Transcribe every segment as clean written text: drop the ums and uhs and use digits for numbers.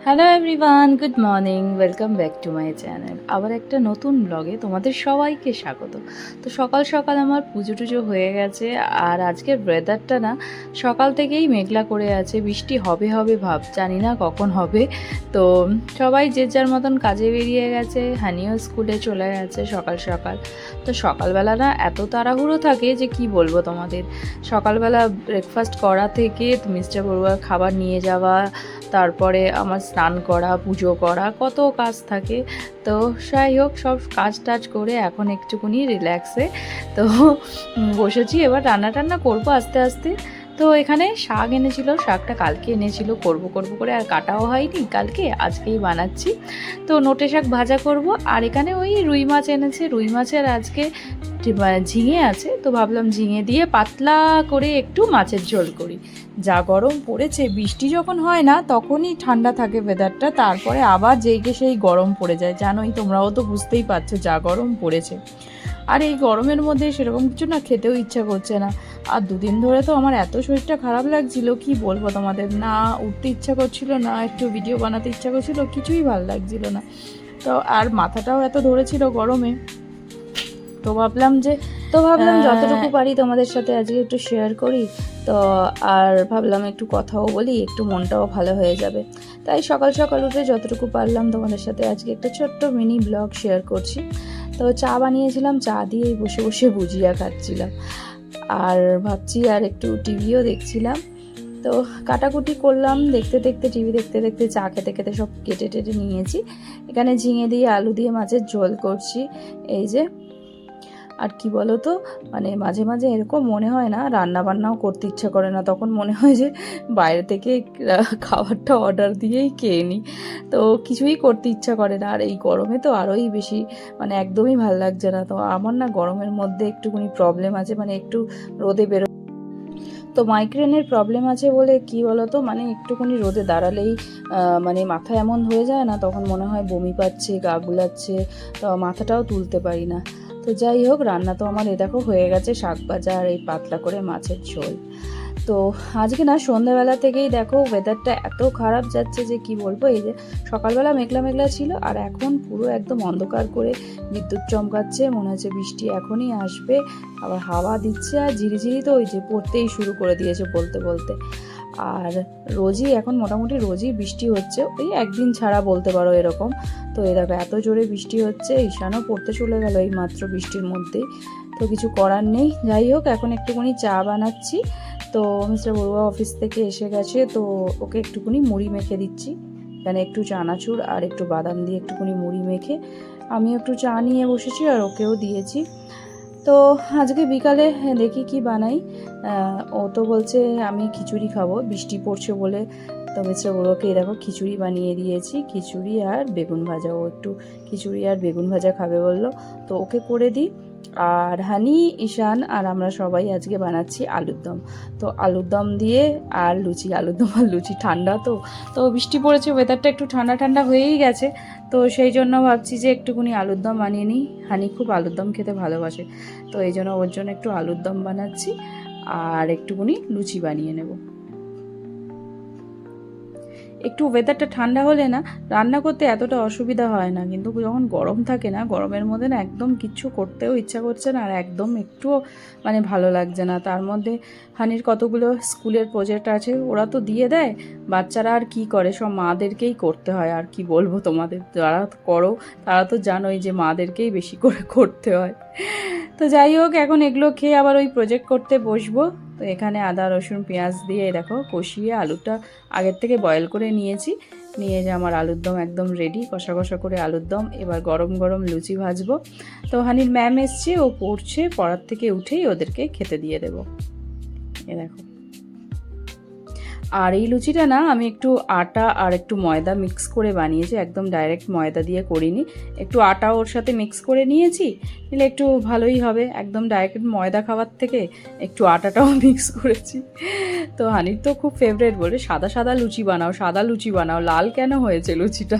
Hello everyone, good morning, welcome back to my channel. আবার একটা নতুন ব্লগে তোমাদের সবাইকে স্বাগত। তো সকাল সকাল আমার পুজো টুজো হয়ে গেছে। আর আজকের ওয়েদারটা না সকাল থেকেই মেঘলা করে আছে, বৃষ্টি হবে হবে ভাব, জানি না কখন হবে। তো সবাই যে যার মতন কাজে বেরিয়ে গেছে, হানিও স্কুলে চলে গেছে সকাল সকাল। তো সকালবেলা না এত তাড়াহুড়ো থাকে যে কি বলবো তোমাদের। সকালবেলা ব্রেকফাস্ট করা থেকে মিস্টার বড়ুয়ার খাবার নিয়ে যাওয়া, তারপরে আমার স্নান করা, পুজো করা, কত কাজ থাকে। তো যাই হোক, সব কাজ টাজ করে এখন একটুখানি রিল্যাক্সে তো বসেছি। এবার রান্না টান্না করবো আস্তে আস্তে। তো এখানে শাক এনেছিল, শাকটা কালকে এনেছিল, করব করে আর কাটাও হয়নি কালকে, আজকেই বানাচ্ছি। তো নোটে শাক ভাজা করব। আর এখানে ওই রুই মাছ এনেছে, রুই মাছের আজকে ঝিঙে আছে, তো ভাবলাম ঝিঙে দিয়ে পাতলা করে একটু মাছের ঝোল করি। যা গরম পড়েছে, বৃষ্টি যখন হয় না তখনই ঠান্ডা থাকে ওয়েদারটা, তারপরে আবার যেইকে সেই গরম পড়ে যায়। জানোই, তোমরাও তো বুঝতেই পারছো যা গরম পড়েছে। আর এই গরমের মধ্যে সেরকম কিছু না খেতেও ইচ্ছা করছে না। আর দুদিন ধরে তো আমার এত শরীরটা খারাপ লাগছিল, কি বলবো তোমাদের, না উঠতে ইচ্ছা করছিল, না একটু ভিডিও বানাতে ইচ্ছা করছিল, কিছুই ভালো লাগছিল না। তো আর মাথাটাও এত ধরেছিল গরমে। তো ভাবলাম যতটুকু পারি তোমাদের সাথে আজকে একটু শেয়ার করি। তো আর ভাবলাম একটু কথাও বলি, একটু মনটাও ভালো হয়ে যাবে। তাই সকাল সকাল উঠে যতটুকু পারলাম তোমাদের সাথে আজকে একটা ছোট্ট মিনি ব্লগ শেয়ার করছি। তো চা বানিয়েছিলাম, চা দিয়েই বসে বসে ভুজিয়া খাচ্ছিলাম। আর ভাবছি আর একটু টিভিও দেখছিলাম। তো কাটাকুটি করলাম, দেখতে দেখতে টিভি দেখতে দেখতে চা খেতে খেতে সব কেটে টেটে নিয়েছি। এখানে ঝিঙে দিয়ে আলু দিয়ে মাছের ঝোল করছি, এই যে। আর কি বলো তো, মানে মাঝে মাঝে এরকম মনে হয় না রান্না বান্নাও করতে ইচ্ছা করে না, তখন মনে হয় যে বাইরে থেকে খাবারটা অর্ডার দিয়েই খেয়ে নিই। তো কিছুই করতে ইচ্ছা করে না। আর এই গরমে তো আরোই বেশি, মানে একদমই ভাল লাগছে না। তো আমার না গরমের মধ্যে একটুখানি প্রবলেম আছে, মানে একটু রোদে বেরো, তো মাইগ্রেনের প্রবলেম আছে বলে কি বলো তো, মানে একটুখানি রোদে দাঁড়ালেই মানে মাথা এমন হয়ে যায় না, তখন মনে হয় বমি পাচ্ছে, গা গুলাচ্ছে, তো মাথাটাও তুলতে পারি না। তো যাই হোক, রান্না তো আমার দেখো হয়ে গেছে, শাক ভাজা আর এই পাতলা করে মাছের ঝোল। তো আজকে না সন্ধ্যাবেলা থেকেই দেখো ওয়েদারটা এত খারাপ যাচ্ছে যে কি বলবো। এই যে সকালবেলা মেঘলা মেঘলা ছিল, আর এখন পুরো একদম অন্ধকার করে বিদ্যুৎ চমকাচ্ছে, মনে হচ্ছে বৃষ্টি এখনই আসবে। আবার হাওয়া দিচ্ছে, আর ঝিরিঝিরি তো ওই যে পড়তেই শুরু করে দিয়েছে বলতে বলতে। আর রোজই এখন মোটামুটি রোজই বৃষ্টি হচ্ছে, ওই একদিন ছাড়া বলতে পারো এরকম। তো এই দেখো এত জোরে বৃষ্টি হচ্ছে, ঈশানও পড়তে চলে গেল এই মাত্র বৃষ্টির মধ্যেই। তো কিছু করার নেই। যাই হোক, এখন একটুখানি চা বানাচ্ছি। তো মিস্টার বড়ুয়া অফিস থেকে এসে গেছে, তো ওকে একটুখানি মুড়ি মেখে দিচ্ছি। এখানে একটু চানাচুর আর একটু বাদাম দিয়ে একটুখানি মুড়ি মেখে আমি একটু চা নিয়ে বসেছি, আর ওকেও দিয়েছি। তো আজকে বিকালে দেখি কি বানাই। ও তো বলছে আমি খিচুড়ি খাবো, বৃষ্টি পড়ছে বলে। তো মিস্টার বড়ুয়াকে দেখো খিচুড়ি বানিয়ে দিয়েছি, খিচুড়ি আর বেগুন ভাজা। ও একটু খিচুড়ি আর বেগুন ভাজা খাবে বললো, তো ওকে করে দিই। আর হানি, ঈশান আর আমরা সবাই আজকে বানাচ্ছি আলুর দম। তো আলুর দম দিয়ে আর লুচি, আলুর দম আর লুচি। ঠান্ডা তো, তো বৃষ্টি পড়েছে, ওয়েদারটা একটু ঠান্ডা ঠান্ডা হয়েই গেছে। তো সেই জন্য ভাবছি যে একটুখানি আলুর দম বানিয়ে নিই। হানি খুব আলুর দম খেতে ভালোবাসে, তো এই জন্য ওর জন্য একটু আলুর দম বানাচ্ছি, আর একটুখানি লুচি বানিয়ে নেব। একটু ওয়েদারটা ঠান্ডা হলে না রান্না করতে এতটা অসুবিধা হয় না, কিন্তু যখন গরম থাকে না, গরমের মধ্যে না একদম কিচ্ছু করতেও ইচ্ছা করছে না, আর একদম একটুও মানে ভালো লাগছে না। তার মধ্যে হানির কতগুলো স্কুলের প্রজেক্ট আছে, ওরা তো দিয়ে দেয়, বাচ্চারা আর কি করে, সব মাদেরকেই করতে হয়। আর কি বলবো তোমাদের, যারা করো তারা তো জানোই যে মাদেরকেই বেশি করে করতে হয়। তো যাই হোক, এখন এগুলো খেয়ে আবার ওই প্রজেক্ট করতে বসবো। তো এখানে আদা রসুন পেঁয়াজ দিয়ে দেখো কষিয়ে আলুটা আগের থেকে বয়েল করে নিয়েছি। নিয়ে যে আমার আলুর দম একদম রেডি, কষা কষা করে আলুর দম। এবার গরম গরম লুচি ভাজবো। তো হানির ম্যাম এসছে, ও পড়ছে, পড়ার থেকে উঠেই ওদেরকে খেতে দিয়ে দেবো। এ দেখো, আর এই লুচিটা না আমি একটু আটা আর একটু ময়দা মিক্স করে বানিয়েছি, একদম ডাইরেক্ট ময়দা দিয়ে করিনি, একটু আটা ওর সাথে মিক্স করে নিয়েছি, নিলে একটু ভালোই হবে। একদম ডাইরেক্ট ময়দা খাওয়ার থেকে একটু আটাটাও মিক্স করেছি। তো হানির তো খুব ফেভারিট, বলে সাদা সাদা লুচি বানাও, সাদা লুচি বানাও, লাল কেন হয়েছে লুচিটা।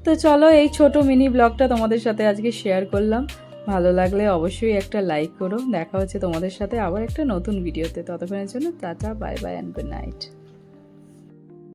তো চলো, এই ছোট মিনি ব্লগটা তোমাদের সাথে আজকে শেয়ার করলাম। ভালো লাগলে অবশ্যই একটা লাইক করো। দেখা হচ্ছে তোমাদের সাথে আবার একটা নতুন ভিডিওতে। ততক্ষণের জন্য tata, bye bye and good night.